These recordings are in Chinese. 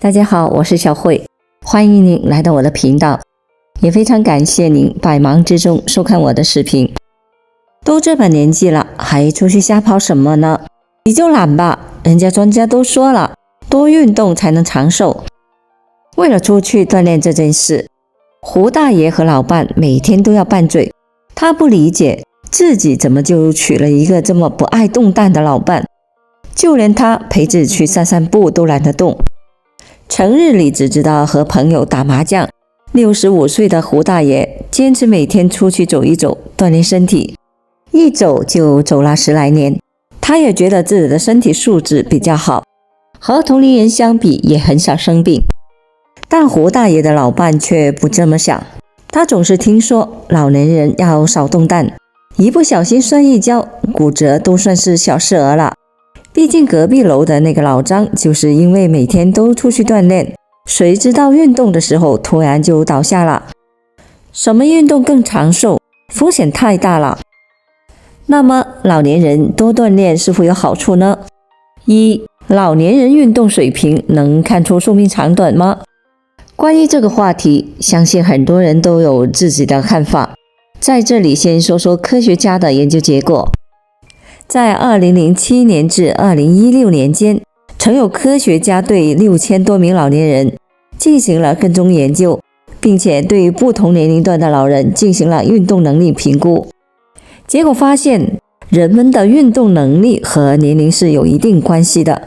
大家好，我是小慧，欢迎您来到我的频道，也非常感谢您百忙之中收看我的视频。都这把年纪了，还出去瞎跑什么呢？你就懒吧，人家专家都说了，多运动才能长寿。为了出去锻炼这件事，胡大爷和老伴每天都要拌嘴，他不理解自己怎么就娶了一个这么不爱动弹的老伴，就连他陪自己去散散步都懒得动。成日里只知道和朋友打麻将，65岁的胡大爷坚持每天出去走一走，锻炼身体，一走就走了10来年。他也觉得自己的身体素质比较好，和同龄人相比也很少生病。但胡大爷的老伴却不这么想，他总是听说老年人要少动弹，一不小心摔一跤，骨折都算是小事儿了。毕竟隔壁楼的那个老张就是因为每天都出去锻炼，谁知道运动的时候突然就倒下了。什么运动更长寿？风险太大了。那么老年人多锻炼是否有好处呢？一、老年人运动水平能看出寿命长短吗？关于这个话题，相信很多人都有自己的看法。在这里先说说科学家的研究结果。在2007年至2016年间，曾有科学家对6000多名老年人进行了跟踪研究，并且对不同年龄段的老人进行了运动能力评估。结果发现，人们的运动能力和年龄是有一定关系的。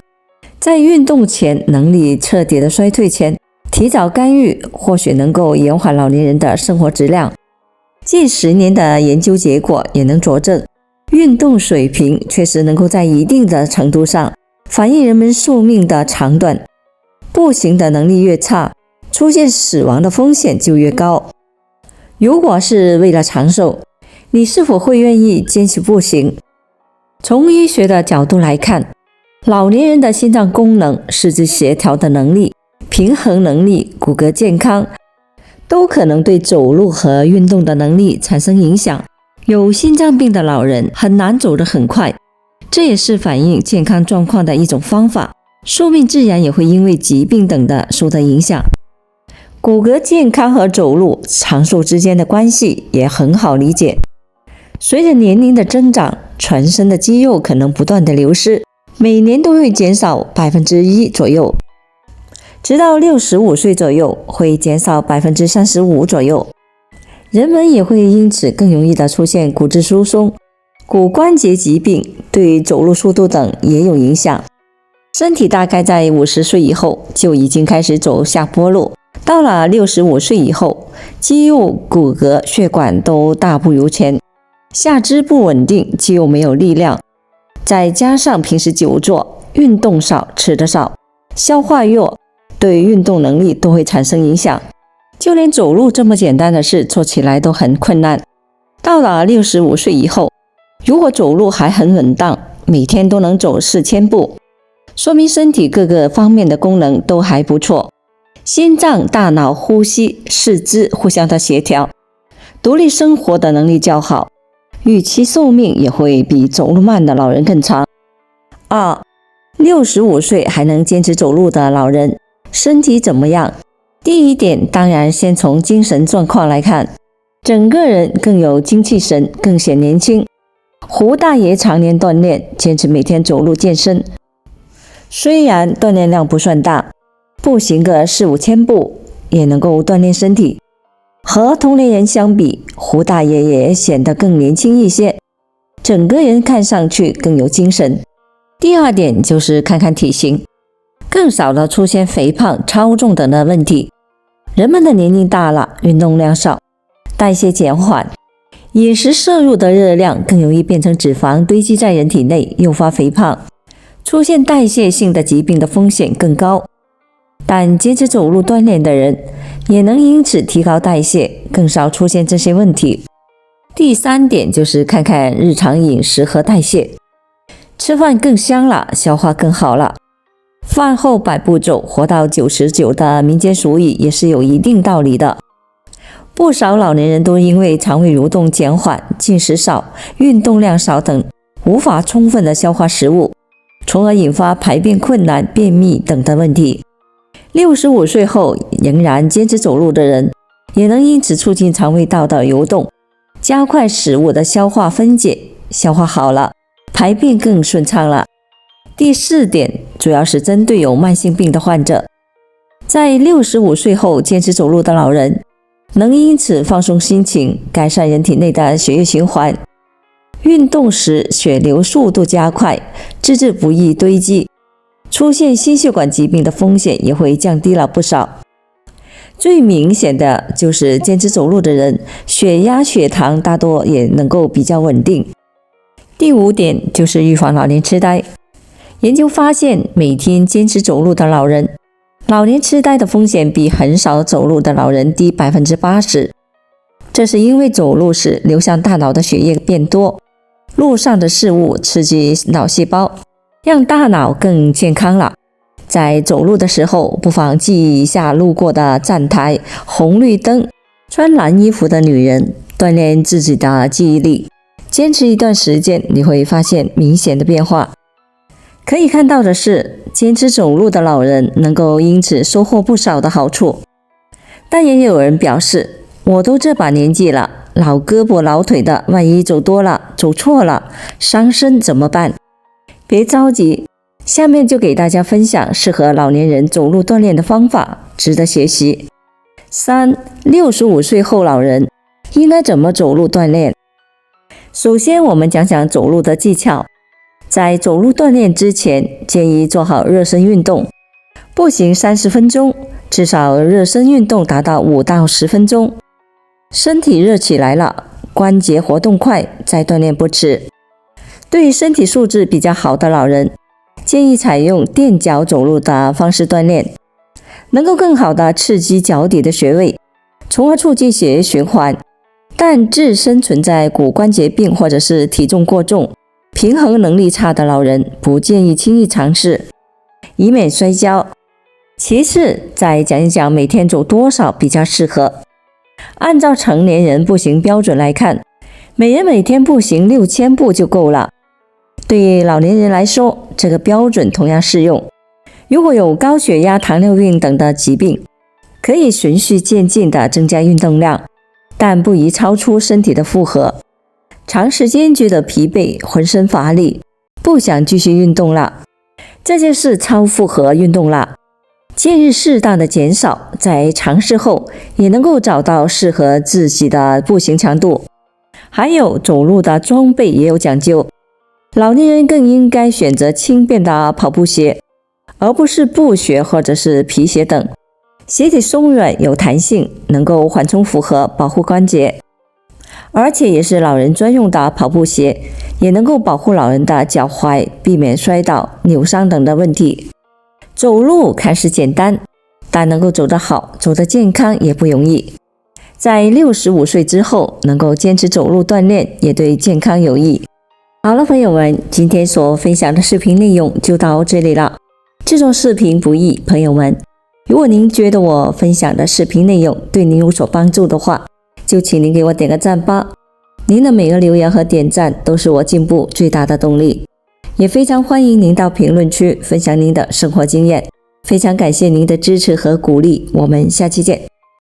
在运动前能力彻底的衰退前，提早干预或许能够延缓老年人的生活质量。近10年的研究结果也能佐证，运动水平确实能够在一定的程度上反映人们寿命的长短。步行的能力越差，出现死亡的风险就越高。如果是为了长寿，你是否会愿意坚持步行？从医学的角度来看，老年人的心脏功能、四肢协调的能力、平衡能力、骨骼健康都可能对走路和运动的能力产生影响。有心脏病的老人很难走得很快，这也是反映健康状况的一种方法，寿命自然也会因为疾病等的受到影响。骨骼健康和走路长寿之间的关系也很好理解。随着年龄的增长，全身的肌肉可能不断的流失，每年都会减少1%左右，直到65岁左右会减少35%左右。人们也会因此更容易的出现骨质疏松、骨关节疾病，对走路速度等也有影响。身体大概在50岁以后就已经开始走下坡路，到了65岁以后，肌肉、骨骼、血管都大不如前，下肢不稳定，肌肉没有力量，再加上平时久坐、运动少、吃得少、消化弱，对运动能力都会产生影响。就连走路这么简单的事做起来都很困难。到了65岁以后，如果走路还很稳当，每天都能走4000步，说明身体各个方面的功能都还不错，心脏、大脑、呼吸、四肢互相的协调，独立生活的能力较好，预期寿命也会比走路慢的老人更长。2、65岁还能坚持走路的老人身体怎么样？第一点，当然先从精神状况来看，整个人更有精气神，更显年轻。胡大爷常年锻炼，坚持每天走路健身，虽然锻炼量不算大，步行个4-5千步也能够锻炼身体。和同龄人相比，胡大爷也显得更年轻一些，整个人看上去更有精神。第二点就是看看体型，更少的出现肥胖、超重等的问题。人们的年龄大了，运动量少，代谢减缓，饮食摄入的热量更容易变成脂肪堆积在人体内，诱发肥胖，出现代谢性的疾病的风险更高。但坚持走路锻炼的人也能因此提高代谢，更少出现这些问题。第三点就是看看日常饮食和代谢，吃饭更香了，消化更好了。饭后100步走，活到99的民间俗语也是有一定道理的。不少老年人都因为肠胃蠕动减缓、进食少、运动量少等，无法充分的消化食物，从而引发排便困难、便秘等的问题。65岁后仍然坚持走路的人，也能因此促进肠胃道的游动，加快食物的消化分解，消化好了，排便更顺畅了。第4点主要是针对有慢性病的患者，在65岁后坚持走路的老人，能因此放松心情，改善人体内的血液循环，运动时血流速度加快，资质不易堆积，出现心血管疾病的风险也会降低了不少。最明显的就是坚持走路的人，血压、血糖大多也能够比较稳定。第5点就是预防老年痴呆。研究发现，每天坚持走路的老人，老年痴呆的风险比很少走路的老人低 80%。这是因为走路时流向大脑的血液变多，路上的事物刺激脑细胞，让大脑更健康了。在走路的时候，不妨记忆一下路过的站台、红绿灯、穿蓝衣服的女人，锻炼自己的记忆力。坚持一段时间，你会发现明显的变化。可以看到的是，坚持走路的老人能够因此收获不少的好处。但也有人表示，我都这把年纪了，老胳膊老腿的，万一走多了、走错了，伤身怎么办？别着急，下面就给大家分享适合老年人走路锻炼的方法，值得学习。3、65岁后老人应该怎么走路锻炼？首先，我们讲讲走路的技巧。在走路锻炼之前，建议做好热身运动，步行30分钟，至少热身运动达到5到10分钟。身体热起来了，关节活动快，再锻炼不迟。对身体素质比较好的老人，建议采用垫脚走路的方式锻炼，能够更好的刺激脚底的穴位，从而促进血液循环。但自身存在骨关节病或者是体重过重、平衡能力差的老人，不建议轻易尝试，以免摔跤。其次，再讲一讲每天走多少比较适合。按照成年人步行标准来看，每人每天步行6000步就够了。对于老年人来说，这个标准同样适用。如果有高血压、糖尿病等的疾病，可以循序渐进地增加运动量，但不宜超出身体的负荷。长时间觉得疲惫、浑身乏力，不想继续运动了，这就是超负荷运动了。建议适当的减少，在尝试后也能够找到适合自己的步行强度。还有走路的装备也有讲究，老年人更应该选择轻便的跑步鞋，而不是布鞋或者是皮鞋等。鞋体松软有弹性，能够缓冲负荷，保护关节，而且也是老人专用的跑步鞋，也能够保护老人的脚踝，避免摔倒、扭伤等的问题。走路看似简单，但能够走得好、走得健康也不容易。在65岁之后，能够坚持走路锻炼，也对健康有益。好了，朋友们，今天所分享的视频内容就到这里了。制作视频不易，朋友们，如果您觉得我分享的视频内容对您有所帮助的话，就请您给我点个赞吧。您的每个留言和点赞都是我进步最大的动力。也非常欢迎您到评论区分享您的生活经验，非常感谢您的支持和鼓励，我们下期见。